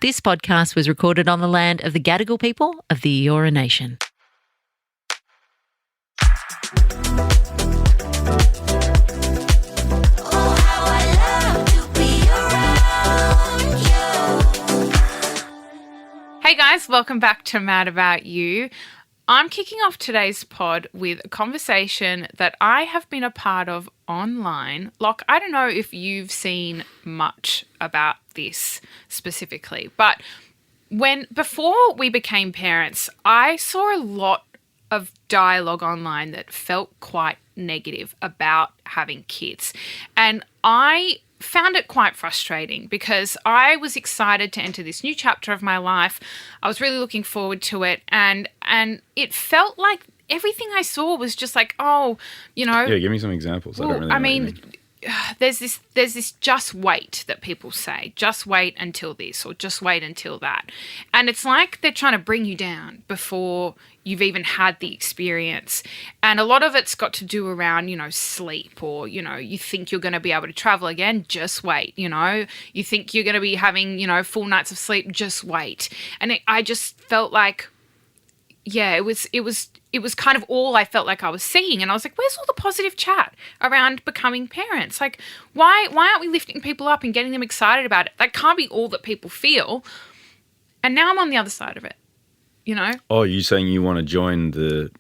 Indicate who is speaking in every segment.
Speaker 1: This podcast was recorded on the land of the Gadigal people of the Eora Nation.
Speaker 2: Hey guys, welcome back to Mad About You. I'm kicking off today's pod with a conversation that I have been a part of online. Look, I don't know if you've seen much about this specifically, but before we became parents, I saw a lot of dialogue online that felt quite negative about having kids. And I found it quite frustrating because I was excited to enter this new chapter of my life. I was really looking forward to it, and it felt like everything I saw was just like, oh, you know.
Speaker 3: Yeah, give me some examples.
Speaker 2: Well,
Speaker 3: I don't really know what you mean.
Speaker 2: There's this just wait that people say. Just wait until this or just wait until that. And it's like they're trying to bring you down before you've even had the experience. And a lot of it's got to do around, sleep, or, you think you're going to be able to travel again, just wait, You think you're going to be having, full nights of sleep, just wait. And I just felt like, yeah, it was kind of all I felt like I was seeing. And I was like, where's all the positive chat around becoming parents? Like, why aren't we lifting people up and getting them excited about it? That can't be all that people feel. And now I'm on the other side of it, Oh,
Speaker 3: you're saying you want to join the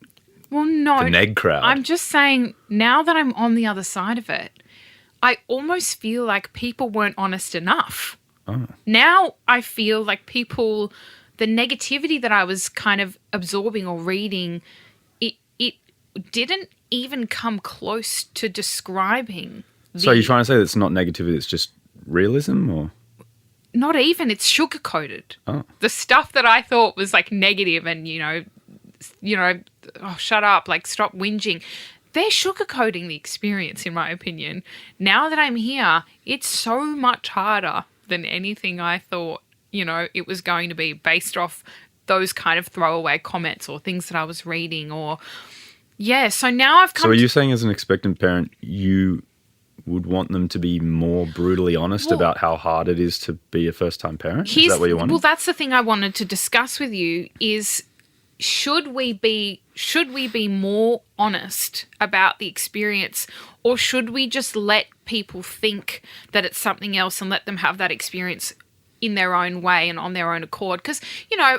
Speaker 3: neg crowd?
Speaker 2: I'm just saying now that I'm on the other side of it, I almost feel like people weren't honest enough.
Speaker 3: Oh.
Speaker 2: Now I feel like the negativity that I was kind of absorbing or reading, it didn't even come close to describing.
Speaker 3: So you're trying to say that it's not negativity, it's just realism, or?
Speaker 2: Not even, it's sugar-coated.
Speaker 3: Oh.
Speaker 2: The stuff that I thought was like negative and, oh, shut up, like stop whinging. They're sugar-coating the experience, in my opinion. Now that I'm here, it's so much harder than anything I thought it was going to be based off those kind of throwaway comments or things that I was reading so now I've come
Speaker 3: So are you saying as an expectant parent, you would want them to be more brutally honest about how hard it is to be a first-time parent? Is that what you want?
Speaker 2: Well, that's the thing I wanted to discuss with you is should we be more honest about the experience, or should we just let people think that it's something else and let them have that experience in their own way and on their own accord? Because,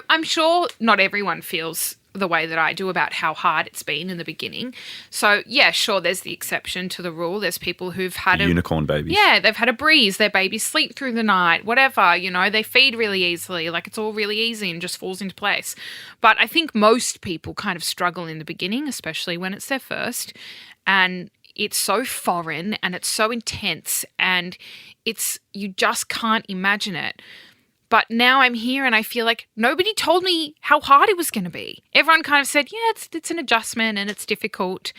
Speaker 2: I'm sure not everyone feels the way that I do about how hard it's been in the beginning. So, yeah, sure, there's the exception to the rule. There's people who've had
Speaker 3: unicorn babies.
Speaker 2: Yeah, they've had a breeze. Their babies sleep through the night, whatever, they feed really easily. Like, it's all really easy and just falls into place. But I think most people kind of struggle in the beginning, especially when it's their first. And it's so foreign and it's so intense and you just can't imagine it. But now I'm here and I feel like nobody told me how hard it was going to be. Everyone kind of said, yeah, it's an adjustment and it's difficult.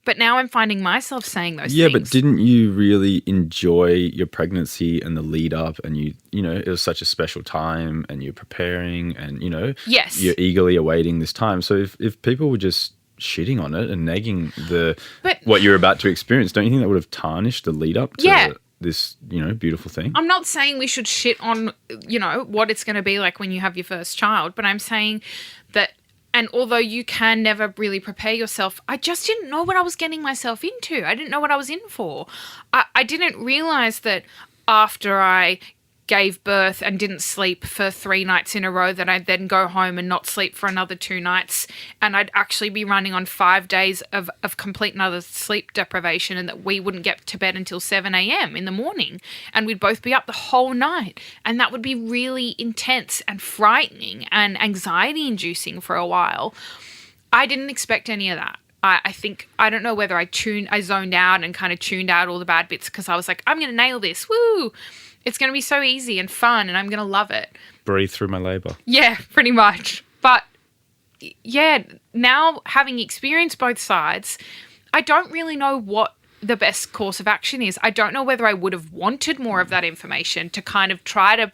Speaker 2: But now I'm finding myself saying those things.
Speaker 3: Yeah, but didn't you really enjoy your pregnancy and the lead up, and it was such a special time and you're preparing and,
Speaker 2: yes,
Speaker 3: you're eagerly awaiting this time. So if people were just shitting on it and negging what you're about to experience, don't you think that would have tarnished the lead up to this, beautiful thing?
Speaker 2: I'm not saying we should shit on, what it's going to be like when you have your first child, but I'm saying that, and although you can never really prepare yourself, I just didn't know what I was getting myself into. I didn't know what I was in for. I didn't realize that after I gave birth and didn't sleep for 3 nights in a row, that I'd then go home and not sleep for another 2 nights, and I'd actually be running on 5 days of complete and utter sleep deprivation, and that we wouldn't get to bed until 7 a.m. in the morning, and we'd both be up the whole night, and that would be really intense and frightening and anxiety-inducing for a while. I didn't expect any of that. I don't know whether I zoned out and kind of tuned out all the bad bits because I was like, I'm going to nail this. Woo! It's going to be so easy and fun and I'm going to love it.
Speaker 3: Breathe through my labour.
Speaker 2: Yeah, pretty much. But yeah, now having experienced both sides, I don't really know what the best course of action is. I don't know whether I would have wanted more of that information to kind of try to,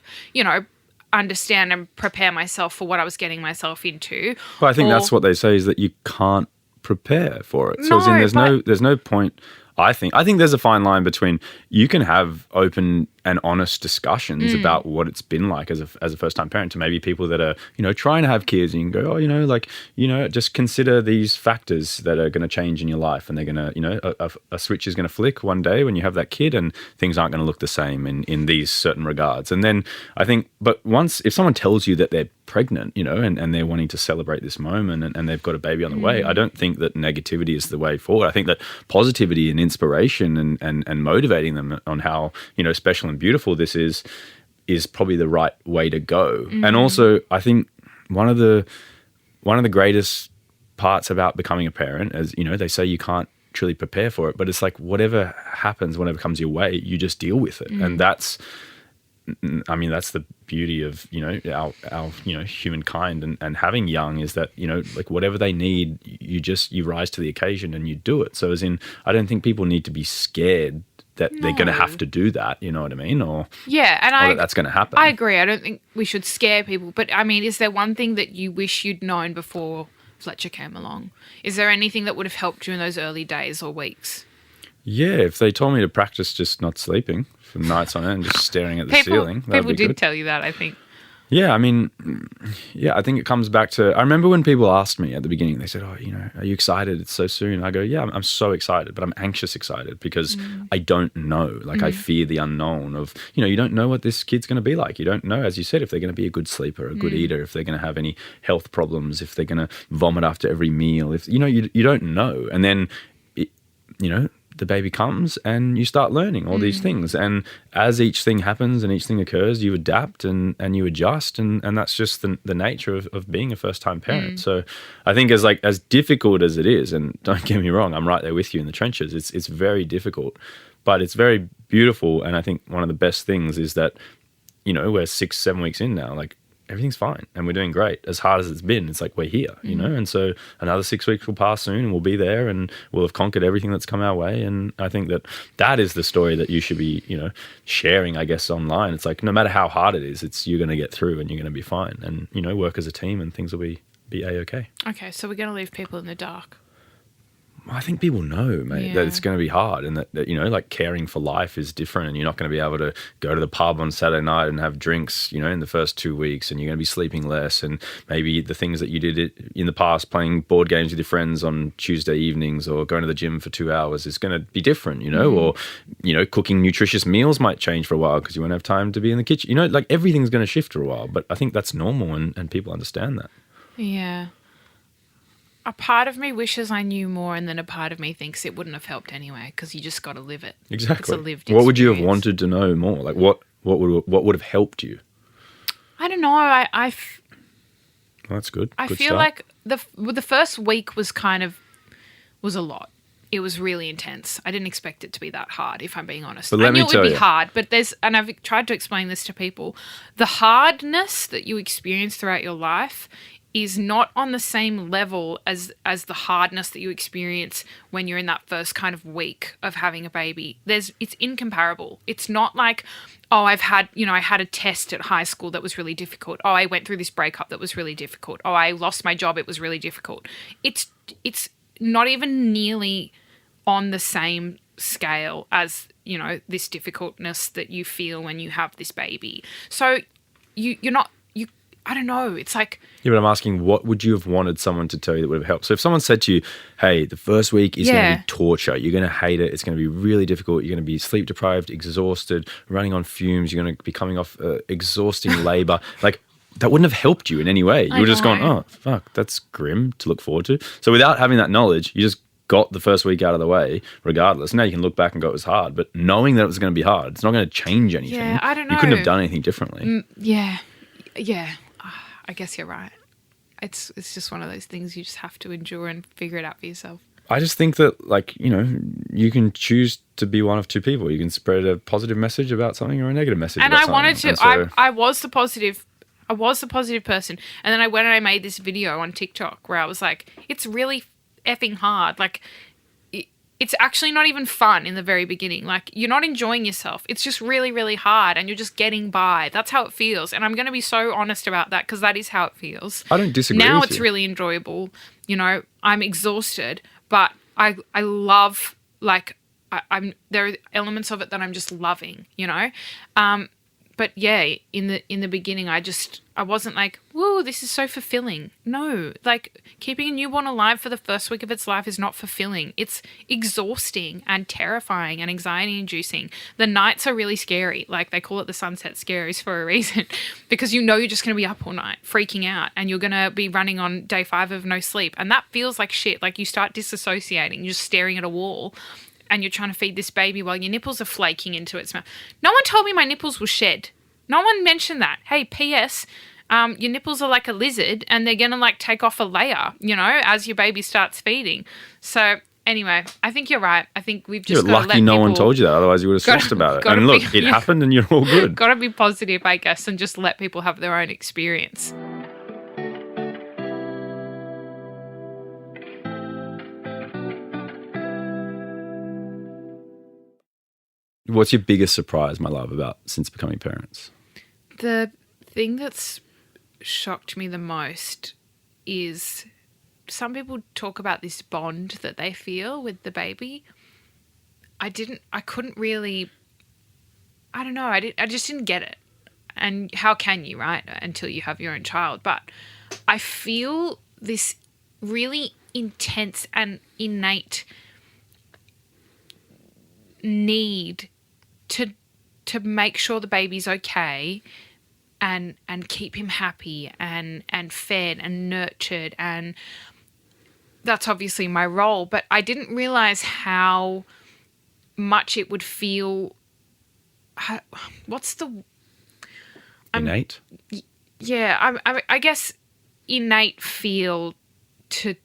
Speaker 2: understand and prepare myself for what I was getting myself into.
Speaker 3: But I think that's what they say, is that you can't prepare for it. So there's no point. I think there's a fine line between, you can have open and honest discussions about what it's been like as a first-time parent to maybe people that are, trying to have kids, and you can go, just consider these factors that are going to change in your life, and they're going to, a switch is going to flick one day when you have that kid, and things aren't going to look the same in these certain regards. And then I think, but if someone tells you that they're pregnant, and they're wanting to celebrate this moment, and they've got a baby on the way, I don't think that negativity is the way forward. I think that positivity and inspiration and motivating them on how, special and beautiful this is probably the right way to go. And also, I think one of the greatest parts about becoming a parent, as they say, you can't truly prepare for it, but it's like whatever happens, whatever comes your way, you just deal with it. And that's the beauty of, our humankind and having young, is that, like whatever they need, you rise to the occasion and you do it. So as in, I don't think people need to be scared that they're going to have to do that, you know what I mean? Or that's going to happen.
Speaker 2: I agree. I don't think we should scare people. But I mean, is there one thing that you wish you'd known before Fletcher came along? Is there anything that would have helped you in those early days or weeks?
Speaker 3: Yeah, if they told me to practice just not sleeping for nights on end, just staring at the ceiling.
Speaker 2: People did tell you that, I think.
Speaker 3: Yeah, I mean, I think it comes back to, I remember when people asked me at the beginning, they said, are you excited? It's so soon. I go, yeah, I'm so excited, but I'm anxious excited because I don't know. Like I fear the unknown of, you don't know what this kid's going to be like. You don't know, as you said, if they're going to be a good sleeper, a good eater, if they're going to have any health problems, if they're going to vomit after every meal, if, you don't know. And then, the baby comes and you start learning all these things. And as each thing happens and each thing occurs, you adapt and you adjust. And that's just the nature of being a first-time parent. So I think as difficult as it is, and don't get me wrong, I'm right there with you in the trenches. It's very difficult, but it's very beautiful. And I think one of the best things is that, we're 6-7 weeks in now, like, everything's fine and we're doing great. As hard as it's been, it's like we're here, and so another 6 weeks will pass soon and we'll be there and we'll have conquered everything that's come our way. And I think that is the story that you should be, sharing, I guess, online. It's like, no matter how hard it is, you're going to get through and you're going to be fine, and, work as a team and things will be A-okay.
Speaker 2: Okay, so we're going to leave people in the dark.
Speaker 3: I think people know, mate, that it's going to be hard, and that, like caring for life is different, and you're not going to be able to go to the pub on Saturday night and have drinks, in the first 2 weeks, and you're going to be sleeping less, and maybe the things that you did in the past, playing board games with your friends on Tuesday evenings or going to the gym for 2 hours, is going to be different, or, cooking nutritious meals might change for a while because you won't have time to be in the kitchen. Like everything's going to shift for a while, but I think that's normal and people understand that.
Speaker 2: Yeah. A part of me wishes I knew more, and then a part of me thinks it wouldn't have helped anyway because you just got to live it.
Speaker 3: Exactly.
Speaker 2: It's a lived
Speaker 3: experience. What would you have wanted to know more? Like what would have helped you?
Speaker 2: I don't know. Well,
Speaker 3: that's good.
Speaker 2: I
Speaker 3: good
Speaker 2: feel
Speaker 3: start.
Speaker 2: like the first week was a lot. It was really intense. I didn't expect it to be that hard, if I'm being honest.
Speaker 3: But I knew
Speaker 2: it would be hard, but and I've tried to explain this to people, the hardness that you experience throughout your life is not on the same level as the hardness that you experience when you're in that first kind of week of having a baby. It's incomparable. It's not like, I had a test at high school that was really difficult. Oh, I went through this breakup that was really difficult. Oh, I lost my job. It was really difficult. It's not even nearly on the same scale as, this difficultness that you feel when you have this baby. So you're not, I don't know. It's like...
Speaker 3: Yeah, but I'm asking, what would you have wanted someone to tell you that would have helped? So if someone said to you, hey, the first week is going to be torture. You're going to hate it. It's going to be really difficult. You're going to be sleep deprived, exhausted, running on fumes. You're going to be coming off exhausting labor. Like, that wouldn't have helped you in any way. You would have just gone, oh, fuck, that's grim to look forward to. So without having that knowledge, you just got the first week out of the way regardless. Now you can look back and go, it was hard. But knowing that it was going to be hard, it's not going to change anything.
Speaker 2: Yeah, I don't know.
Speaker 3: You couldn't have done anything differently.
Speaker 2: Yeah. I guess you're right. It's just one of those things you just have to endure and figure it out for yourself.
Speaker 3: I just think that, you can choose to be one of two people. You can spread a positive message about something or a negative message about something.
Speaker 2: And I wanted to. So, I was the positive person. And then I went and I made this video on TikTok where I was like, it's really effing hard. Like, it's actually not even fun in the very beginning. Like, you're not enjoying yourself. It's just really, really hard and you're just getting by. That's how it feels. And I'm going to be so honest about that because that is how it feels.
Speaker 3: I don't disagree
Speaker 2: now
Speaker 3: with
Speaker 2: it's
Speaker 3: you.
Speaker 2: really enjoyable. I'm exhausted, but I love, there are elements of it that I'm just loving, you know. But yeah, in the beginning, I wasn't like, whoa, this is so fulfilling. No, like keeping a newborn alive for the first week of its life is not fulfilling. It's exhausting and terrifying and anxiety inducing. The nights are really scary. Like they call it the sunset scaries for a reason, because you know you're just going to be up all night freaking out, and you're going to be running on day 5 of no sleep. And that feels like shit. Like you start disassociating, you're just staring at a wall. And you're trying to feed this baby while your nipples are flaking into its mouth. No one told me my nipples will shed. No one mentioned that. Hey, P.S., your nipples are like a lizard and they're going to like take off a layer, you know, as your baby starts feeding. So anyway, I think you're right. I think we've just got to let people...
Speaker 3: You're lucky no one told you that. Otherwise you would have stressed about it. And look, it happened and you're all good.
Speaker 2: Got to be positive, I guess, and just let people have their own experience.
Speaker 3: What's your biggest surprise, my love, about since becoming parents?
Speaker 2: The thing that's shocked me the most is some people talk about this bond that they feel with the baby. I couldn't really, I don't know, I just didn't get it. And how can you, right, until you have your own child? But I feel this really intense and innate need to make sure the baby's okay and keep him happy and fed and nurtured, and that's obviously my role, but I didn't realize how much it would feel
Speaker 3: Innate?
Speaker 2: Yeah, I guess innate feel to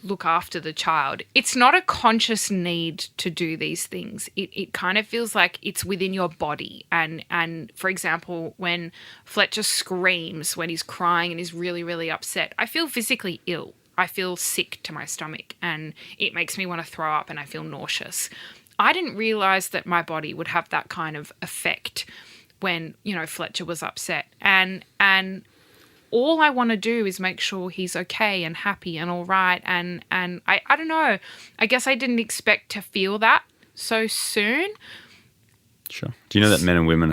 Speaker 2: look after the child. It's not a conscious need to do these things. It kind of feels like it's within your body. And for example, when Fletcher screams, when he's crying and he's really, really upset, I feel physically ill. I feel sick to my stomach and it makes me want to throw up and I feel nauseous. I didn't realize that my body would have that kind of effect when, you know, Fletcher was upset. And all I want to do is make sure he's okay and happy and all right. And I don't know. I guess I didn't expect to feel that so soon.
Speaker 3: Sure. Do you know that men and women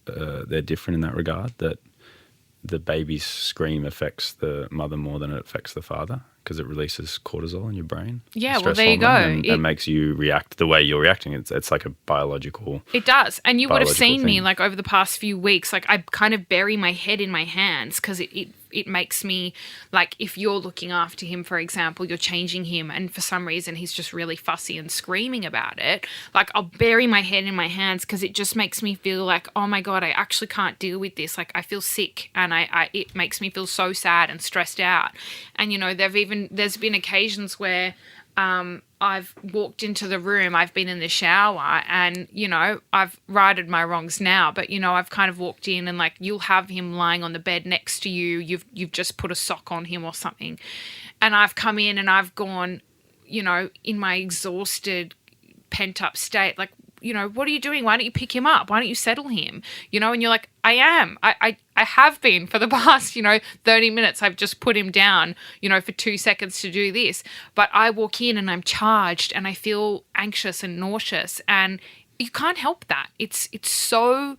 Speaker 3: they're different in that regard, that the baby's scream affects the mother more than it affects the father because it releases cortisol in your brain?
Speaker 2: Yeah, well, there you go.
Speaker 3: And makes you react the way you're reacting. It's like a biological...
Speaker 2: It does. And you would have seen
Speaker 3: thing.
Speaker 2: me, like, over the past few weeks, like, I kind of bury my head in my hands because it makes me, like, if you're looking after him, for example, you're changing him and for some reason he's just really fussy and screaming about it, like, I'll bury my head in my hands because it just makes me feel like, oh my God, I actually can't deal with this. Like, I feel sick and it makes me feel so sad and stressed out. And, you know, there's been occasions where I've walked into the room, I've been in the shower and, you know, I've righted my wrongs now, but, you know, I've kind of walked in and, like, you'll have him lying on the bed next to you. You've just put a sock on him or something. And I've come in and I've gone, you know, in my exhausted, pent up state, like, you know, what are you doing? Why don't you pick him up? Why don't you settle him? You know, and you're like, I am. I have been for the past, you know, 30 minutes. I've just put him down, you know, for 2 seconds to do this. But I walk in and I'm charged and I feel anxious and nauseous and you can't help that. It's so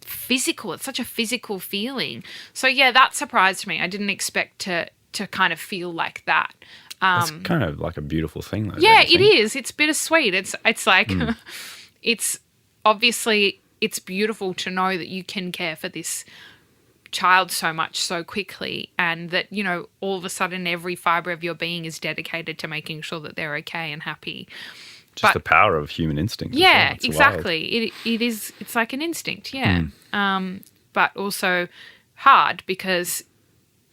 Speaker 2: physical. It's such a physical feeling. So yeah, that surprised me. I didn't expect to kind of feel like that.
Speaker 3: It's kind of like a beautiful thing, though.
Speaker 2: Yeah, it is. It's bittersweet. It's like, it's obviously, it's beautiful to know that you can care for this child so much so quickly and that, you know, all of a sudden every fibre of your being is dedicated to making sure that they're okay and happy.
Speaker 3: Just the power of human instinct.
Speaker 2: Yeah,
Speaker 3: well.
Speaker 2: exactly. It is, it's like an instinct, yeah. But also hard because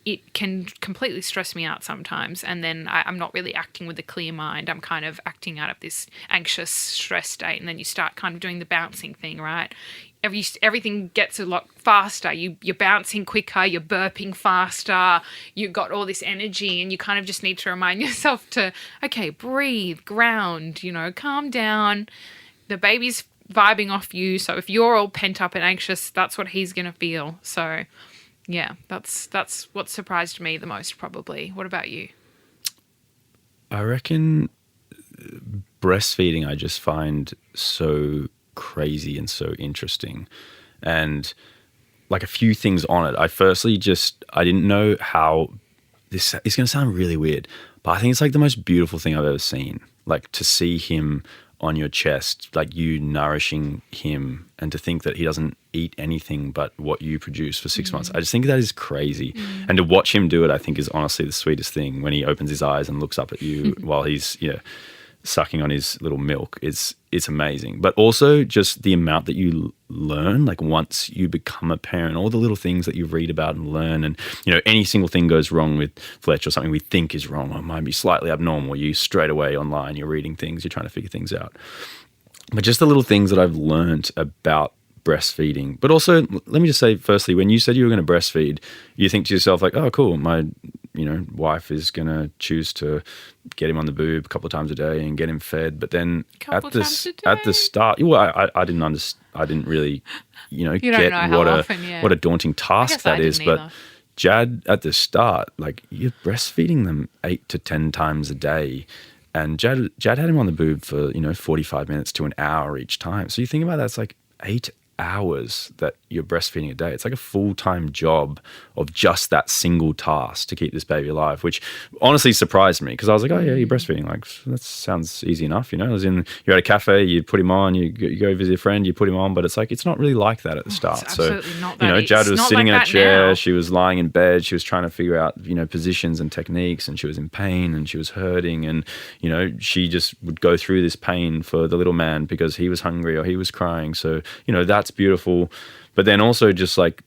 Speaker 2: it can completely stress me out sometimes, and then I'm not really acting with a clear mind. I'm kind of acting out of this anxious stress state, and then you start kind of doing the bouncing thing, right? Everything gets a lot faster. You're bouncing quicker, you're burping faster, you've got all this energy, and you kind of just need to remind yourself to, okay, breathe, ground, you know, calm down. The baby's vibing off you, so if you're all pent up and anxious, that's what he's going to feel. So... yeah, that's what surprised me the most probably. What about you?
Speaker 3: I reckon breastfeeding I just find so crazy and so interesting. And like a few things on it. I didn't know how this is going to sound really weird, but I think it's like the most beautiful thing I've ever seen. Like to see him on your chest, like you nourishing him, and to think that he doesn't eat anything but what you produce for 6 months. I just think that is crazy. And to watch him do it, I think is honestly the sweetest thing, when he opens his eyes and looks up at you while he's, sucking on his little milk. It's amazing. But also just the amount that you learn, like once you become a parent, all the little things that you read about and learn, and any single thing goes wrong with Fletch or something we think is wrong or might be slightly abnormal, you straight away online, you're reading things, you're trying to figure things out. But just the little things that I've learned about breastfeeding. But also, let me just say firstly, when you said you were going to breastfeed, you think to yourself like, oh cool, my wife is going to choose to get him on the boob a couple of times a day and get him fed. But then at the start, well, I didn't really, get what a daunting task that is. But Jad, at the start, like you're breastfeeding them 8 to 10 times a day. And Jad had him on the boob for, 45 minutes to an hour each time. So you think about that, it's like 8 hours that you're breastfeeding a day. It's like a full-time job of just that single task to keep this baby alive, which honestly surprised me, because I was like, oh yeah, you're breastfeeding, like that sounds easy enough, As in, you're at a cafe, you put him on, you go visit a friend, you put him on, but it's like, it's not really like that at the start.
Speaker 2: It's
Speaker 3: so
Speaker 2: absolutely not that.
Speaker 3: Jad was sitting
Speaker 2: like
Speaker 3: in a chair,
Speaker 2: now.
Speaker 3: she was lying in bed, she was trying to figure out positions and techniques, and she was in pain and she was hurting, and she just would go through this pain for the little man because he was hungry or he was crying. So that's beautiful. But then also just like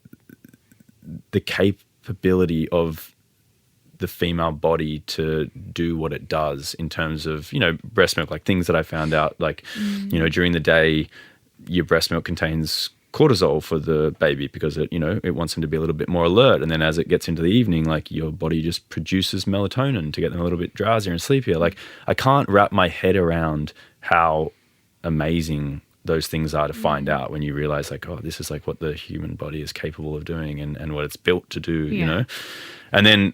Speaker 3: the capability of the female body to do what it does in terms of, breast milk, like things that I found out, like, during the day, your breast milk contains cortisol for the baby because it wants him to be a little bit more alert. And then as it gets into the evening, like your body just produces melatonin to get them a little bit drowsier and sleepier. Like I can't wrap my head around how amazing those things are to find out when you realize like, oh, this is like what the human body is capable of doing and what it's built to do, And then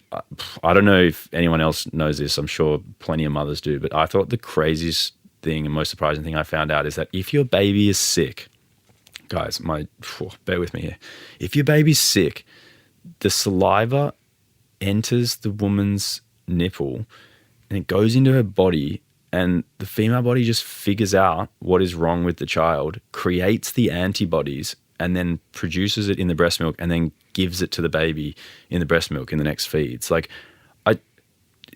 Speaker 3: I don't know if anyone else knows this. I'm sure plenty of mothers do, but I thought the craziest thing and most surprising thing I found out is that if your baby is sick, guys, bear with me here. If your baby's sick, the saliva enters the woman's nipple and it goes into her body, and the female body just figures out what is wrong with the child, creates the antibodies, and then produces it in the breast milk and then gives it to the baby in the breast milk in the next feeds. Like,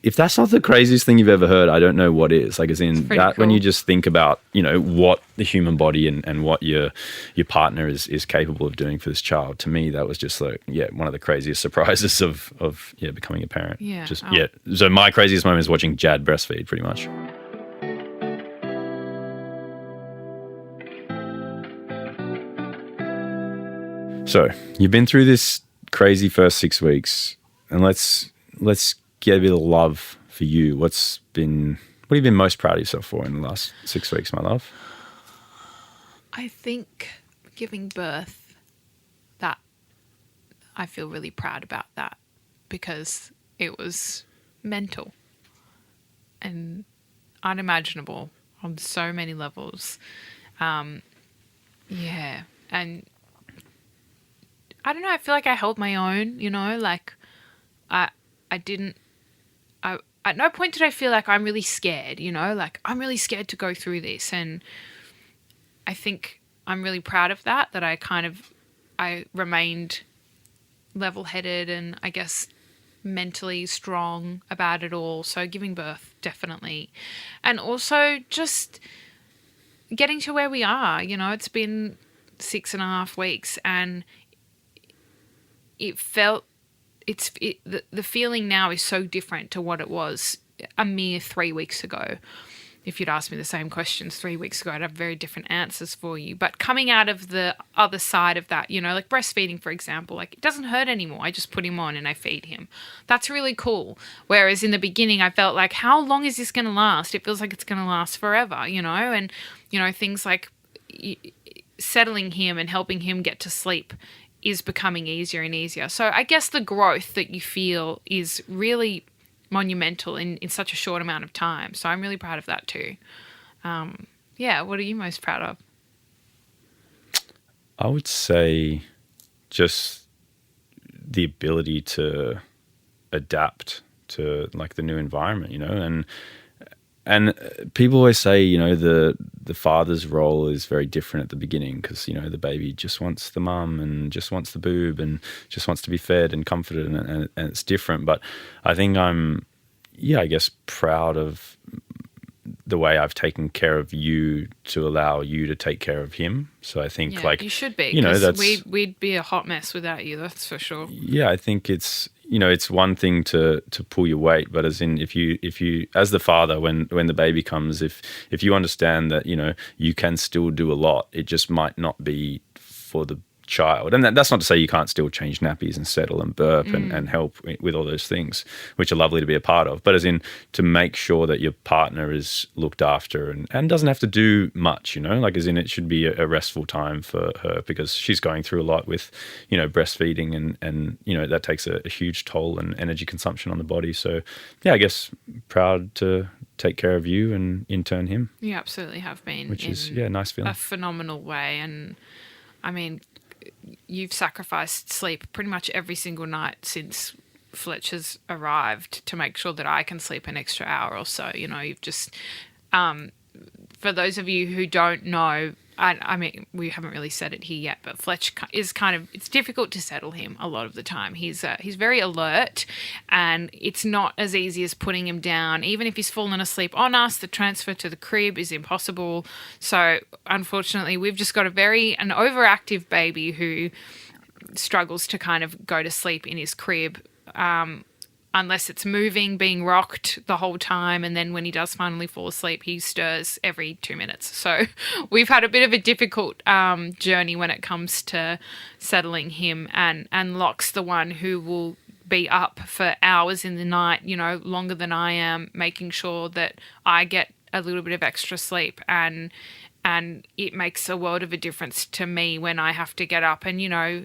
Speaker 3: if that's not the craziest thing you've ever heard, I don't know what is. Like, as in that, cool. When you just think about, what the human body and what your partner is capable of doing for this child, to me, that was just like, one of the craziest surprises of becoming a parent.
Speaker 2: Yeah.
Speaker 3: So my craziest moment is watching Jad breastfeed, pretty much. So you've been through this crazy first 6 weeks, and let's get a bit of love for you. What have you been most proud of yourself for in the last 6 weeks, my love?
Speaker 2: I think giving birth, that I feel really proud about that, because it was mental and unimaginable on so many levels. And I don't know, I feel like I held my own, like at no point did I feel like I'm really scared, like I'm really scared to go through this. And I think I'm really proud of that I remained level-headed and I guess mentally strong about it all. So giving birth, definitely. And also just getting to where we are, it's been 6.5 weeks, and the feeling now is so different to what it was a mere 3 weeks ago. If you'd asked me the same questions 3 weeks ago, I'd have very different answers for you. But coming out of the other side of that, like breastfeeding, for example, like it doesn't hurt anymore. I just put him on and I feed him. That's really cool. Whereas in the beginning, I felt like, how long is this going to last? It feels like it's going to last forever, and, things like settling him and helping him get to sleep is becoming easier and easier. So I guess the growth that you feel is really monumental in such a short amount of time. So I'm really proud of that too. What are you most proud of?
Speaker 3: I would say just the ability to adapt to like the new environment, and people always say, the father's role is very different at the beginning because, the baby just wants the mum and just wants the boob and just wants to be fed and comforted, and it's different. But I think I'm, I guess, proud of the way I've taken care of you to allow you to take care of him. So I think
Speaker 2: you should be, because we'd be a hot mess without you, that's for sure.
Speaker 3: Yeah, I think it's, it's one thing to pull your weight, but as in if you as the father, when the baby comes, if you understand that, you can still do a lot, it just might not be for the child. And that's not to say you can't still change nappies and settle and burp and help with all those things, which are lovely to be a part of. But as in to make sure that your partner is looked after and doesn't have to do much, like as in it should be a restful time for her because she's going through a lot with, breastfeeding and that takes a huge toll and energy consumption on the body. So yeah, I guess proud to take care of you and in turn him.
Speaker 2: You absolutely have been.
Speaker 3: Which is, a nice feeling.
Speaker 2: A phenomenal way. And I mean, you've sacrificed sleep pretty much every single night since Fletcher's arrived to make sure that I can sleep an extra hour or so. You've just, for those of you who don't know, I mean, we haven't really said it here yet, but Fletch is it's difficult to settle him a lot of the time. He's very alert, and it's not as easy as putting him down. Even if he's fallen asleep on us, the transfer to the crib is impossible. So unfortunately, we've just got an overactive baby who struggles to kind of go to sleep in his crib, unless it's moving, being rocked the whole time. And then when he does finally fall asleep, he stirs every 2 minutes. So we've had a bit of a difficult journey when it comes to settling him. And Locke's the one who will be up for hours in the night, longer than I am, making sure that I get a little bit of extra sleep. And it makes a world of a difference to me when I have to get up and,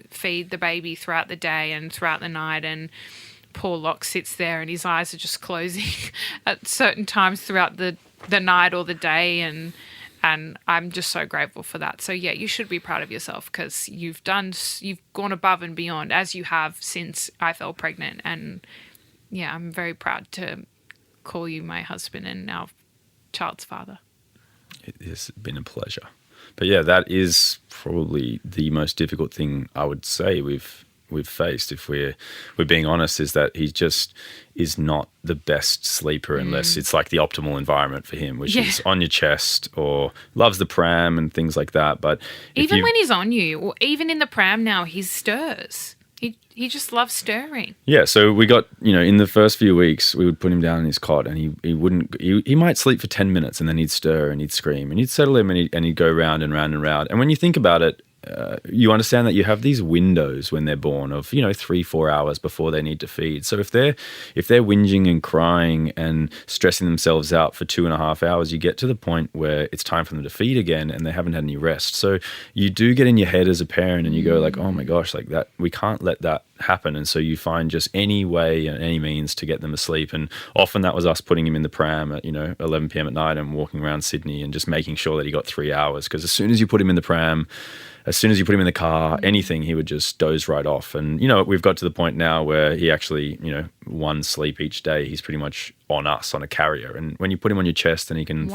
Speaker 2: feed the baby throughout the day and throughout the night. And poor Locke sits there and his eyes are just closing at certain times throughout the night or the day, and I'm just so grateful for that. So yeah, you should be proud of yourself because you've gone above and beyond, as you have since I fell pregnant. And yeah, I'm very proud to call you my husband and our child's father.
Speaker 3: It has been a pleasure. But yeah, that is probably the most difficult thing I would say we've faced, if we're being honest, is that he just is not the best sleeper unless it's like the optimal environment for him, which is on your chest, or loves the pram and things like that. But
Speaker 2: even when he's on you, or even in the pram now, he stirs. He just loves stirring.
Speaker 3: Yeah, so we got, in the first few weeks, we would put him down in his cot and he might sleep for 10 minutes and then he'd stir and he'd scream and you'd settle him and he'd go round and round and round. And when you think about it, you understand that you have these windows when they're born of 3-4 hours before they need to feed. So if they're whinging and crying and stressing themselves out for 2.5 hours, you get to the point where it's time for them to feed again and they haven't had any rest. So you do get in your head as a parent and you go like, oh my gosh, like that, we can't let that happen. And so you find just any way and any means to get them asleep. And often that was us putting him in the pram at 11 p.m. at night and walking around Sydney and just making sure that he got 3 hours, because as soon as you put him in the pram, as soon as you put him in the car, anything, he would just doze right off. And, we've got to the point now where he actually, one sleep each day, he's pretty much on us, on a carrier. And when you put him on your chest and he can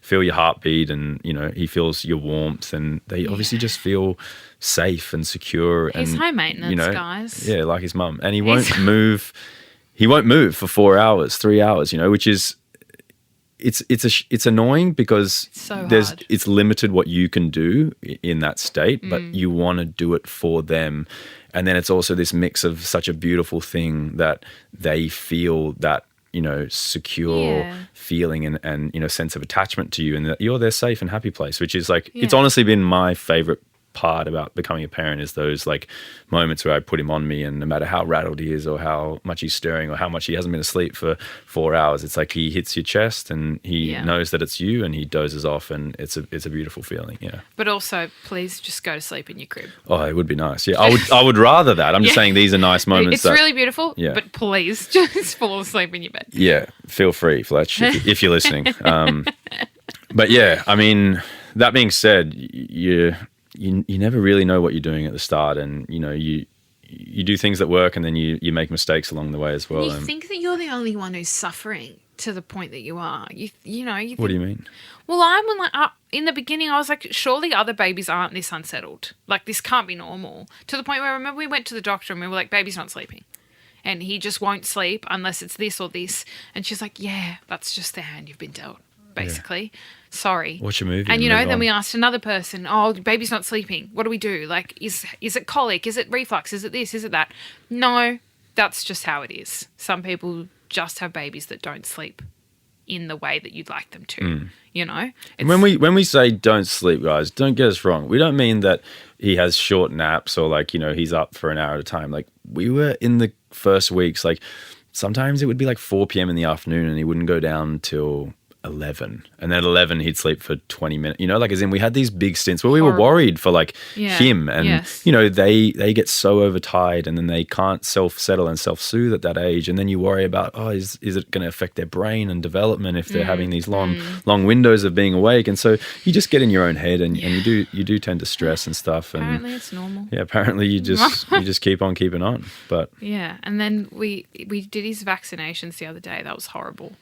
Speaker 3: feel your heartbeat and, he feels your warmth, and they obviously just feel safe and secure.
Speaker 2: He's
Speaker 3: and,
Speaker 2: high maintenance, guys.
Speaker 3: Yeah, like his mum. And he won't move. He won't move for 4 hours, 3 hours, which is... It's annoying because it's limited what you can do in that state, but you want to do it for them. And then it's also this mix of such a beautiful thing that they feel that, secure feeling and sense of attachment to you, and that you're their safe and happy place, which is like, it's honestly been my favorite part about becoming a parent is those like moments where I put him on me, and no matter how rattled he is or how much he's stirring or how much he hasn't been asleep for 4 hours, it's like he hits your chest and he knows that it's you and he dozes off, and it's a beautiful feeling. Yeah.
Speaker 2: But also, please just go to sleep in your crib.
Speaker 3: Oh, it would be nice. Yeah, I would rather that. I'm just saying these are nice moments.
Speaker 2: It's really beautiful. Yeah. But please just fall asleep in your bed.
Speaker 3: Yeah, feel free, Fletch, if you're listening. But yeah, I mean, that being said, you never really know what you're doing at the start, and you do things that work, and then you make mistakes along the way as well.
Speaker 2: You think that you're the only one who's suffering to the point that you are. You think,
Speaker 3: what do you mean?
Speaker 2: Well, in the beginning, I was like, surely other babies aren't this unsettled. Like, this can't be normal. To the point where I remember we went to the doctor and we were like, baby's not sleeping. And he just won't sleep unless it's this or this. And she's like, yeah, that's just the hand you've been dealt, basically. Yeah. Sorry.
Speaker 3: Watch a movie.
Speaker 2: And, then we asked another person, oh, baby's not sleeping. What do we do? Like, is it colic? Is it reflux? Is it this? Is it that? No, that's just how it is. Some people just have babies that don't sleep in the way that you'd like them to, And
Speaker 3: when we say don't sleep, guys, don't get us wrong. We don't mean that he has short naps or like, he's up for an hour at a time. Like, we were in the first weeks, like sometimes it would be like 4 p.m. in the afternoon and he wouldn't go down till 11, and then at 11 he'd sleep for 20 minutes, like, as in we had these big stints where we were worried for like him, and they get so overtired and then they can't self-settle and self-soothe at that age, and then you worry about, is it going to affect their brain and development if they're having these long windows of being awake, and so you just get in your own head and you do tend to stress and stuff, and
Speaker 2: apparently it's normal.
Speaker 3: Yeah, apparently you just keep on keeping on. But
Speaker 2: yeah, and then we did his vaccinations the other day. That was horrible.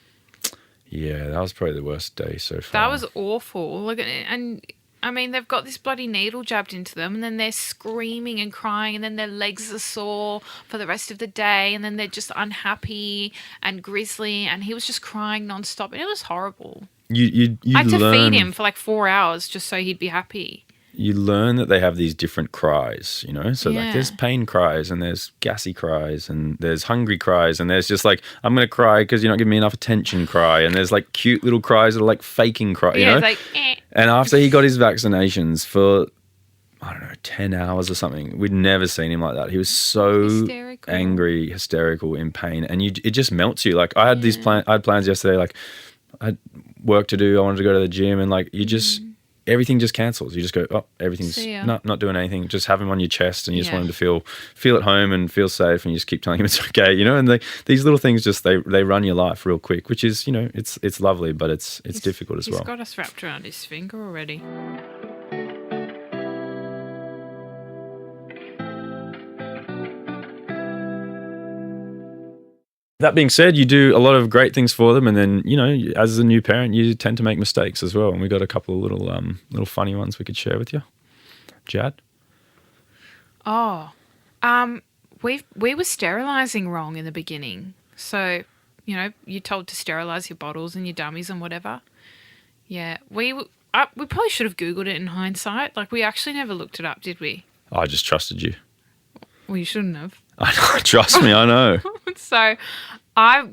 Speaker 3: Yeah, that was probably the worst day so far.
Speaker 2: That was awful. Look at it. And I mean, they've got this bloody needle jabbed into them, and then they're screaming and crying, and then their legs are sore for the rest of the day, and then they're just unhappy and grisly, and he was just crying nonstop, and it was horrible. I had to feed him for like 4 hours just so he'd be happy.
Speaker 3: You learn that they have these different cries, So like there's pain cries and there's gassy cries and there's hungry cries and there's just like, I'm going to cry because you're not giving me enough attention cry, and there's like cute little cries that are like faking cry, you know?
Speaker 2: It's like, eh.
Speaker 3: And after he got his vaccinations for, I don't know, 10 hours or something, we'd never seen him like that. He was so angry, hysterical, in pain, and it just melts you. Like I had I had plans yesterday, like I had work to do, I wanted to go to the gym, and like you just... everything just cancels. You just go, everything's not doing anything. Just have him on your chest, and you just want him to feel at home and feel safe, and you just keep telling him it's okay, And these little things just they run your life real quick, which is it's lovely, but it's difficult as well.
Speaker 2: He's got us wrapped around his finger already.
Speaker 3: That being said, you do a lot of great things for them, and then as a new parent, you tend to make mistakes as well. And we got a couple of little funny ones we could share with you, Jad.
Speaker 2: Oh, we were sterilising wrong in the beginning. So, you're told to sterilise your bottles and your dummies and whatever. Yeah, we probably should have Googled it in hindsight. Like, we actually never looked it up, did we?
Speaker 3: I just trusted you.
Speaker 2: Well, you shouldn't have.
Speaker 3: I know, trust me, I know.
Speaker 2: So, I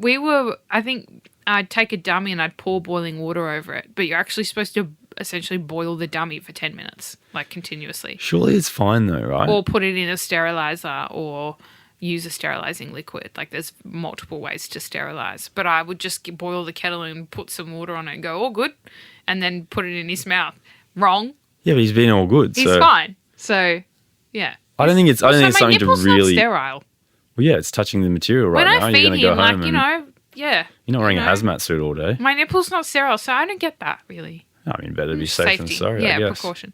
Speaker 2: think I'd take a dummy and I'd pour boiling water over it, but you're actually supposed to essentially boil the dummy for 10 minutes, like continuously.
Speaker 3: Surely it's fine though, right?
Speaker 2: Or put it in a sterilizer or use a sterilizing liquid. Like there's multiple ways to sterilize, but I would just boil the kettle and put some water on it and go, all good, and then put it in his mouth. Wrong.
Speaker 3: Yeah, but he's been all good.
Speaker 2: He's fine. So, yeah.
Speaker 3: I don't think it's something to really.
Speaker 2: Not sterile.
Speaker 3: Well, yeah, it's touching the material right now.
Speaker 2: When I feed him,
Speaker 3: You're not wearing a hazmat suit all day.
Speaker 2: My nipple's not sterile, so I don't get that really.
Speaker 3: I mean, better be safe than sorry.
Speaker 2: Yeah,
Speaker 3: I guess.
Speaker 2: Precaution.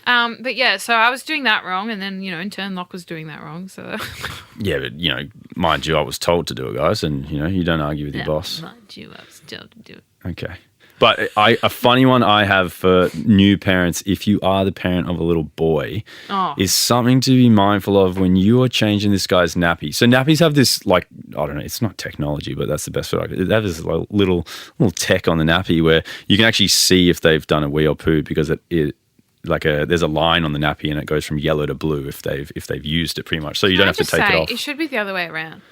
Speaker 2: But yeah, so I was doing that wrong, and then in turn, Locke was doing that wrong. So.
Speaker 3: Yeah, but mind you, I was told to do it, guys, and you don't argue with your boss.
Speaker 2: Mind you, I was told to do it.
Speaker 3: Okay. But a funny one I have for new parents, if you are the parent of a little boy, is something to be mindful of when you are changing this guy's nappy. So nappies have this, like, I don't know, it's not technology, but that's the best way. They have this little tech on the nappy where you can actually see if they've done a wee or poo, because there's a line on the nappy and it goes from yellow to blue if they've used it pretty much. So you don't have to take it off.
Speaker 2: It should be the other way around.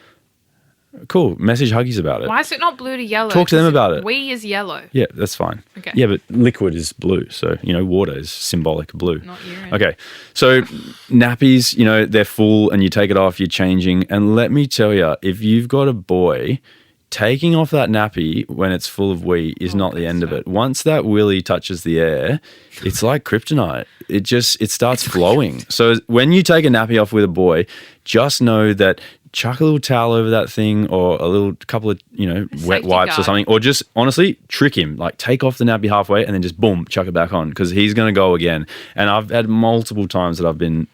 Speaker 3: Cool. Message Huggies about it.
Speaker 2: Why is it not blue to yellow?
Speaker 3: Talk to them about it.
Speaker 2: We is yellow.
Speaker 3: Yeah, that's fine.
Speaker 2: Okay.
Speaker 3: Yeah, but liquid is blue. So, water is symbolic of blue.
Speaker 2: Not urine.
Speaker 3: Okay. So nappies, they're full and you take it off, you're changing. And let me tell you, if you've got a boy, taking off that nappy when it's full of wee is not the end of it. Once that willy touches the air, it's like kryptonite. It starts flowing. So when you take a nappy off with a boy, just know that chuck a little towel over that thing or a little couple of, wet wipes or something, or just honestly trick him. Like take off the nappy halfway and then just boom, chuck it back on because he's going to go again. And I've had multiple times that I've been,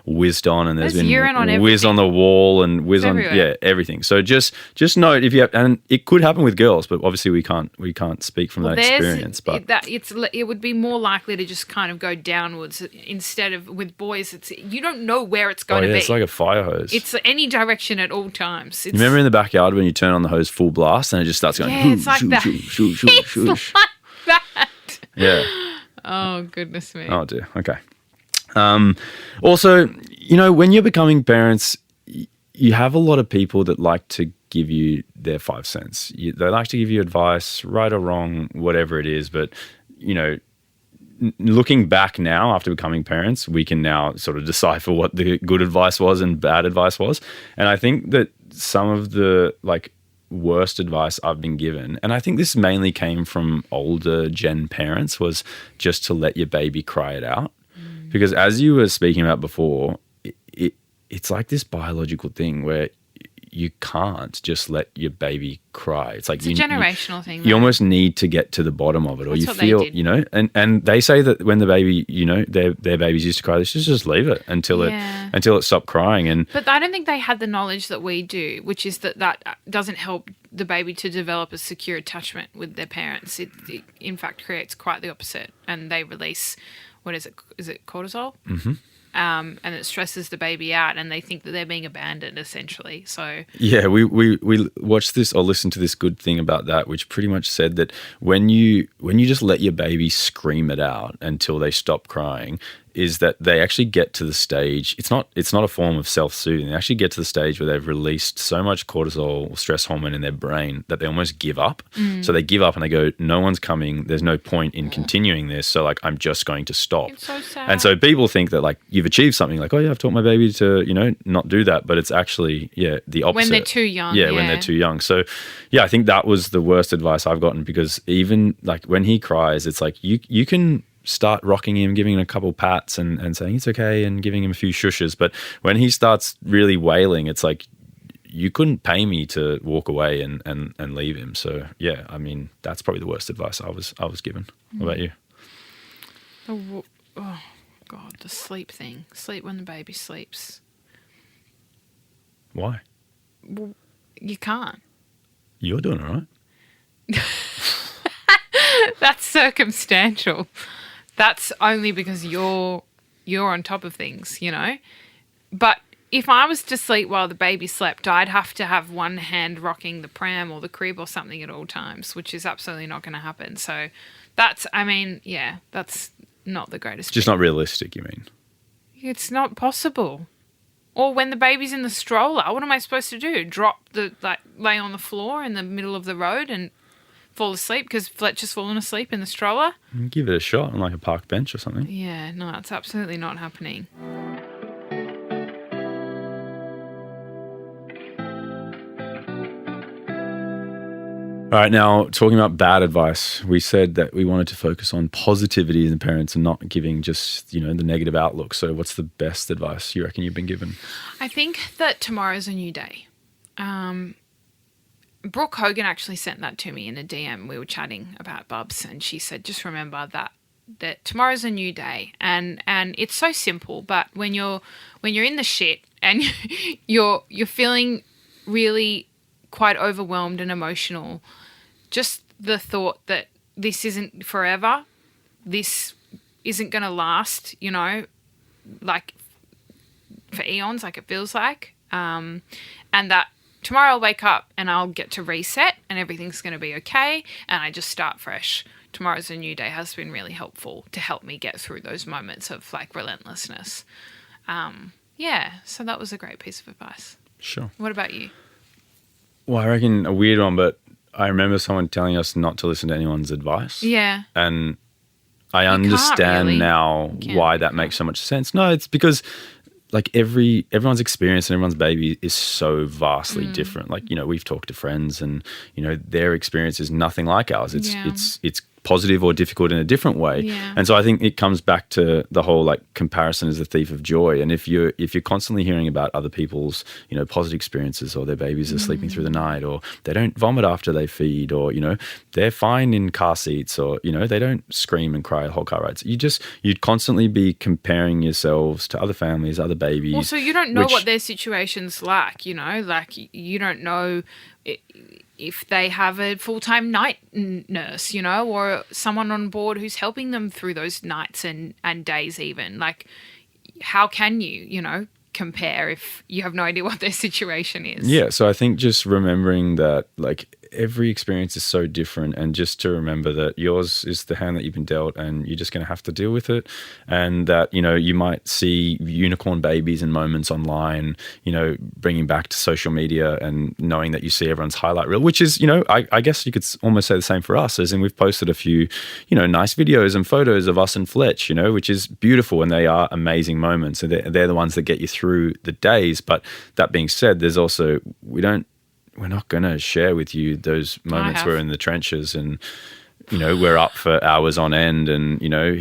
Speaker 3: whizzed on and there's been
Speaker 2: urine on
Speaker 3: whiz on the wall and whiz on,
Speaker 2: everywhere.
Speaker 3: everything. So just note if you have, and it could happen with girls, but obviously we can't speak from that experience. But
Speaker 2: it would be more likely to just kind of go downwards instead of with boys. You don't know where it's going to be.
Speaker 3: It's like a fire hose.
Speaker 2: It's any direction at all times.
Speaker 3: You remember in the backyard when you turn on the hose full blast and it just starts going,
Speaker 2: it's like that.
Speaker 3: It's
Speaker 2: like that.
Speaker 3: Yeah.
Speaker 2: Oh, goodness me.
Speaker 3: Oh, dear. Okay. Also, when you're becoming parents, you have a lot of people that like to give you their 5 cents. They like to give you advice, right or wrong, whatever it is. But, looking back now after becoming parents, we can now sort of decipher what the good advice was and bad advice was. And I think that some of the worst advice I've been given, and I think this mainly came from older gen parents, was just to let your baby cry it out. Because as you were speaking about before, it's like this biological thing where you can't just let your baby cry. It's like
Speaker 2: it's a generational thing.
Speaker 3: You almost need to get to the bottom of it, or
Speaker 2: That's
Speaker 3: you
Speaker 2: what
Speaker 3: feel,
Speaker 2: they did.
Speaker 3: and they say that when the baby, their babies used to cry, they should just leave it until it stopped crying.
Speaker 2: But I don't think they had the knowledge that we do, which is that doesn't help the baby to develop a secure attachment with their parents. It in fact creates quite the opposite, and they release, what is it? Is it cortisol? Mm-hmm. And it stresses the baby out, and they think that they're being abandoned, essentially. So
Speaker 3: yeah, we watched this or listened to this good thing about that, which pretty much said that when you just let your baby scream it out until they stop crying, is that they actually get to the stage. It's not a form of self-soothing. They actually get to the stage where they've released so much cortisol or stress hormone in their brain that they almost give up. So they give up and they go, no one's coming. There's no point in continuing this. So I'm just going to stop.
Speaker 2: it's so sad.
Speaker 3: And so people think that you've achieved something, oh yeah, I've taught my baby to, not do that. But it's actually, the opposite.
Speaker 2: When they're too young.
Speaker 3: Yeah, when they're too young. So yeah, I think that was the worst advice I've gotten, because even when he cries, it's you can start rocking him, giving him a couple pats and saying it's okay and giving him a few shushes. But when he starts really wailing, it's you couldn't pay me to walk away and leave him. So yeah, I mean, that's probably the worst advice I was given. What about you?
Speaker 2: Oh God, the sleep thing. Sleep when the baby sleeps.
Speaker 3: Why?
Speaker 2: Well, you can't.
Speaker 3: You're doing all right.
Speaker 2: That's circumstantial. That's only because you're on top of things, But if I was to sleep while the baby slept, I'd have to have one hand rocking the pram or the crib or something at all times, which is absolutely not going to happen. So that's not the greatest.
Speaker 3: Just not realistic, you mean?
Speaker 2: It's not possible. Or when the baby's in the stroller, what am I supposed to do? Lay on the floor in the middle of the road and fall asleep because Fletcher's fallen asleep in the stroller?
Speaker 3: Give it a shot on a park bench or something.
Speaker 2: Yeah, no, it's absolutely not happening.
Speaker 3: All right, now talking about bad advice, we said that we wanted to focus on positivity in the parents and not giving just, the negative outlook. So what's the best advice you reckon you've been given?
Speaker 2: I think that tomorrow's a new day. Brooke Hogan actually sent that to me in a DM. We were chatting about Bubs, and she said, just remember that tomorrow's a new day. And it's so simple, but when you're in the shit and you're feeling really quite overwhelmed and emotional, just the thought that this isn't forever, this isn't going to last, for eons, it feels like, and that tomorrow I'll wake up and I'll get to reset and everything's going to be okay and I just start fresh. Tomorrow's a new day has been really helpful to help me get through those moments of relentlessness. So that was a great piece of advice.
Speaker 3: Sure.
Speaker 2: What about you?
Speaker 3: Well, I reckon a weird one, but I remember someone telling us not to listen to anyone's advice.
Speaker 2: Yeah.
Speaker 3: And I understand
Speaker 2: really.
Speaker 3: now why that makes so much sense. No, it's because like everyone's experience and everyone's baby is so vastly different. Like, you know, we've talked to friends and, you know, their experience is nothing like ours. It's positive or difficult in a different way.
Speaker 2: Yeah.
Speaker 3: And so I think it comes back to the whole like comparison is the thief of joy. And if you're constantly hearing about other people's, you know, positive experiences, or their babies are sleeping through the night, or they don't vomit after they feed, or, you know, they're fine in car seats, or, you know, they don't scream and cry the whole car rides. You'd constantly be comparing yourselves to other families, other babies.
Speaker 2: Also, you don't know what their situation's like, you know, like you don't know if they have a full-time night nurse, you know, or someone on board who's helping them through those nights and days even. Like, how can you know, compare if you have no idea what their situation is?
Speaker 3: Yeah, so I think just remembering that, like, every experience is so different, and just to remember that yours is the hand that you've been dealt and you're just going to have to deal with it. And that, you know, you might see unicorn babies in moments online, you know, bringing back to social media and knowing that you see everyone's highlight reel, which is, you know, I guess you could almost say the same for us, as in we've posted a few, you know, nice videos and photos of us and Fletch, you know, which is beautiful, and they are amazing moments, and they're the ones that get you through the days. But that being said, there's also, we're not going to share with you those moments we're in the trenches and, you know, we're up for hours on end, and, you know,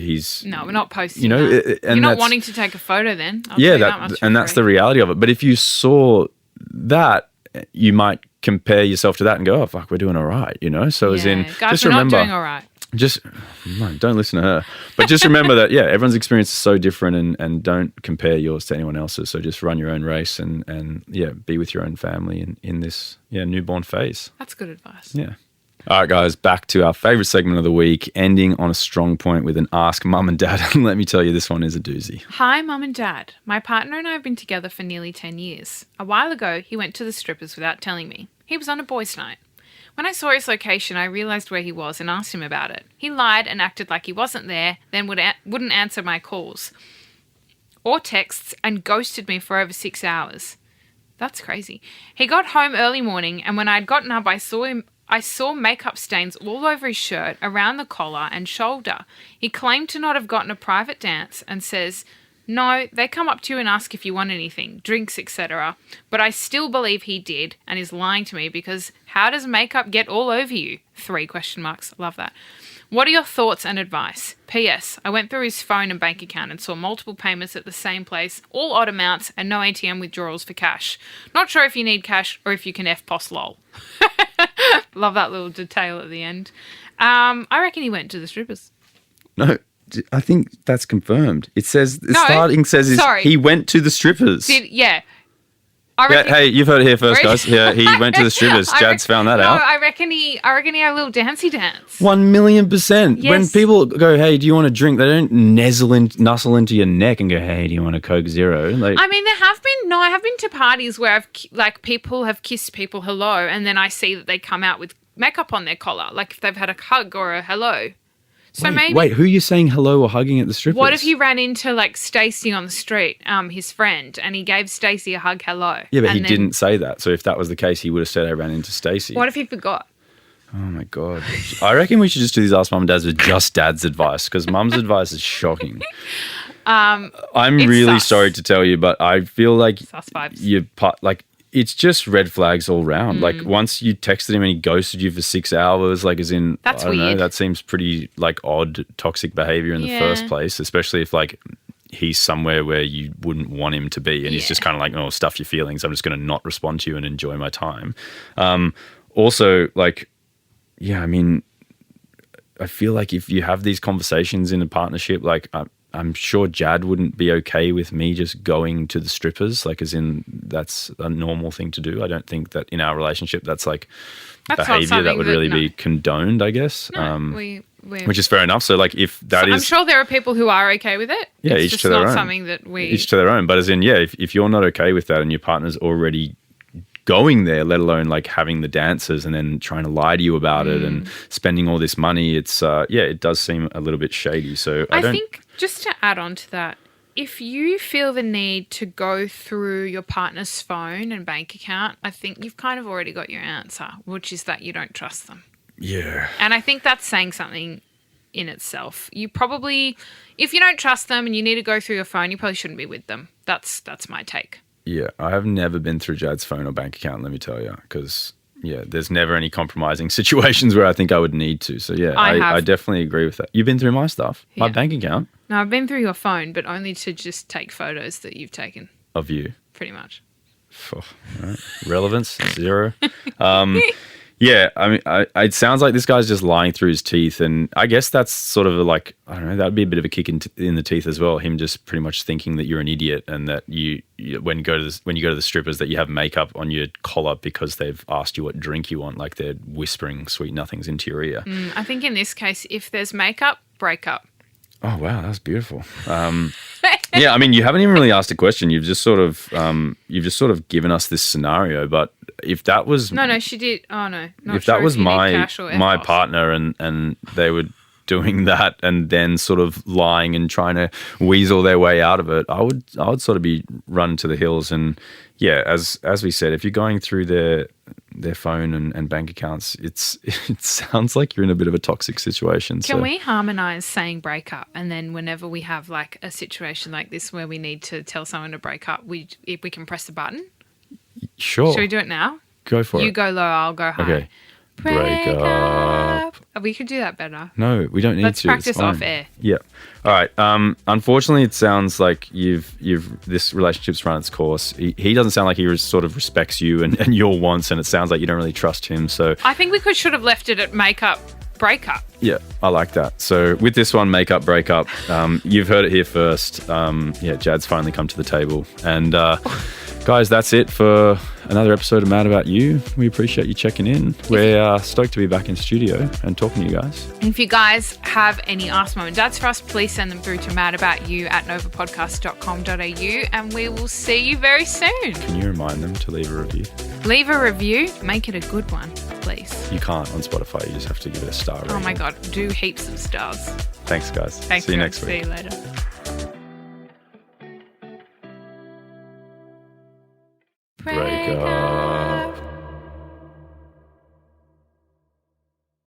Speaker 2: No, we're not posting,
Speaker 3: you know,
Speaker 2: that.
Speaker 3: And
Speaker 2: you're not wanting to take a photo then.
Speaker 3: That's the reality of it. But if you saw that, you might compare yourself to that and go, oh, fuck, we're doing all right, you know? So as in,
Speaker 2: guys,
Speaker 3: just
Speaker 2: we're
Speaker 3: remember.
Speaker 2: not doing all right.
Speaker 3: Don't listen to her. But just remember that, yeah, everyone's experience is so different, and don't compare yours to anyone else's. So just run your own race and be with your own family in this, newborn phase.
Speaker 2: That's good advice.
Speaker 3: Yeah. All right, guys, back to our favourite segment of the week, ending on a strong point with an Ask Mum and Dad. And let me tell you, this one is a doozy.
Speaker 2: Hi, Mum and Dad. My partner and I have been together for nearly 10 years. A while ago, he went to the strippers without telling me. He was on a boys' night. When I saw his location, I realised where he was and asked him about it. He lied and acted like he wasn't there, then wouldn't answer my calls or texts, and ghosted me for over 6 hours. That's crazy. He got home early morning, and when I'd gotten up, I saw makeup stains all over his shirt, around the collar and shoulder. He claimed to not have gotten a private dance and says, no, they come up to you and ask if you want anything, drinks, etc. But I still believe he did and is lying to me, because how does makeup get all over you? 3 question marks. Love that. What are your thoughts and advice? P.S. I went through his phone and bank account and saw multiple payments at the same place, all odd amounts, and no ATM withdrawals for cash. Not sure if you need cash or if you can FPOS lol. Love that little detail at the end. I reckon he went to the strippers.
Speaker 3: No, I think that's confirmed. It says, he went to the strippers. Hey, you've heard it here first, guys. Yeah, he went to the strippers. Jad's found that out.
Speaker 2: I reckon he had a little dancey dance.
Speaker 3: 1,000,000%.
Speaker 2: Yes.
Speaker 3: When people go, hey, do you want a drink? They don't nuzzle into your neck and go, hey, do you want a Coke Zero? Like,
Speaker 2: I mean, I have been to parties where people have kissed people hello, and then I see that they come out with makeup on their collar, like if they've had a hug or a hello. So
Speaker 3: wait, who are you saying hello or hugging at the strippers?
Speaker 2: What if he ran into like Stacey on the street, his friend, and he gave Stacey a hug hello?
Speaker 3: Yeah, but he didn't say that. So if that was the case, he would have said I ran into Stacey.
Speaker 2: What if he forgot?
Speaker 3: Oh my God. I reckon we should just do these Ask Mum and Dads with just Dad's advice, because Mum's advice is shocking. I'm really sorry to tell you, but I feel like
Speaker 2: sus vibes.
Speaker 3: It's just red flags all round. Like, once you texted him and he ghosted you for 6 hours, like, as in,
Speaker 2: that's
Speaker 3: I don't
Speaker 2: weird.
Speaker 3: know, that seems pretty, like, odd, toxic behavior in the first place, especially if, like, he's somewhere where you wouldn't want him to be, and he's just kind of like, oh, stuff your feelings. I'm just going to not respond to you and enjoy my time. Also, like, I mean, I feel like if you have these conversations in a partnership, like, I'm sure Jad wouldn't be okay with me just going to the strippers, like, as in that's a normal thing to do. I don't think that in our relationship that's behavior that would really be condoned, I guess.
Speaker 2: No,
Speaker 3: which is fair enough. So, like, if that is...
Speaker 2: I'm sure there are people who are okay with it.
Speaker 3: Yeah,
Speaker 2: it's
Speaker 3: each
Speaker 2: just
Speaker 3: to their
Speaker 2: not
Speaker 3: own.
Speaker 2: something that we...
Speaker 3: Each to their own. But as in, if you're not okay with that and your partner's already going there, let alone like having the dances and then trying to lie to you about it and spending all this money, it's it does seem a little bit shady. So I think
Speaker 2: just to add on to that, if you feel the need to go through your partner's phone and bank account, I think you've kind of already got your answer, which is that you don't trust them.
Speaker 3: Yeah.
Speaker 2: And I think that's saying something in itself. You probably, if you don't trust them and you need to go through your phone, you probably shouldn't be with them. That's my take.
Speaker 3: Yeah, I have never been through Jad's phone or bank account, let me tell you, because, yeah, there's never any compromising situations where I think I would need to. So, yeah, I definitely agree with that. You've been through my stuff, my bank account.
Speaker 2: No, I've been through your phone, but only to just take photos that you've taken.
Speaker 3: Of you?
Speaker 2: Pretty much.
Speaker 3: Oh, right. Relevance, 0. Yeah, I mean, it sounds like this guy's just lying through his teeth, and I guess that's sort of like, I don't know, that'd be a bit of a kick in the teeth as well. Him just pretty much thinking that you're an idiot and that you when you go to the strippers that you have makeup on your collar because they've asked you what drink you want, like they're whispering sweet nothings into your ear.
Speaker 2: I think in this case, if there's makeup, break up.
Speaker 3: Oh wow, that's beautiful. Yeah, I mean, you haven't even really asked a question. You've just sort of given us this scenario. But if that was
Speaker 2: no, she did. Oh no, not
Speaker 3: if
Speaker 2: sure
Speaker 3: that was my
Speaker 2: F-off.
Speaker 3: partner and they were doing that and then sort of lying and trying to weasel their way out of it, I would sort of be run to the hills. And yeah, as we said, if you're going through their phone and bank accounts, it sounds like you're in a bit of a toxic situation.
Speaker 2: Can we harmonise saying break up, and then whenever we have like a situation like this where we need to tell someone to break up, if we can press the button?
Speaker 3: Sure.
Speaker 2: Should we do it now?
Speaker 3: Go for it.
Speaker 2: You go low, I'll go high.
Speaker 3: Okay. Break up.
Speaker 2: We could do that better.
Speaker 3: No, we don't need
Speaker 2: Let's
Speaker 3: to.
Speaker 2: practice off air.
Speaker 3: Yeah. All right. Unfortunately, it sounds like this relationship's run its course. He doesn't sound like he sort of respects you and your wants, and it sounds like you don't really trust him. So
Speaker 2: I think we should have left it at makeup, breakup.
Speaker 3: Yeah, I like that. So with this one, makeup, breakup, you've heard it here first. Yeah, Jad's finally come to the table. And guys, that's it for another episode of Mad About You. We appreciate you checking in. We're stoked to be back in studio and talking to you guys.
Speaker 2: And if you guys have any Ask Mum and Dads for us, please send them through to madaboutYou@novapodcast.com.au, and we will see you very soon.
Speaker 3: Can you remind them to leave a review?
Speaker 2: Leave a review. Make it a good one, please.
Speaker 3: You can't on Spotify. You just have to give it a star rating.
Speaker 2: Oh my God. Do heaps of stars.
Speaker 3: Thanks, guys.
Speaker 2: Thanks,
Speaker 3: see you next week.
Speaker 2: See you later.
Speaker 3: Break up.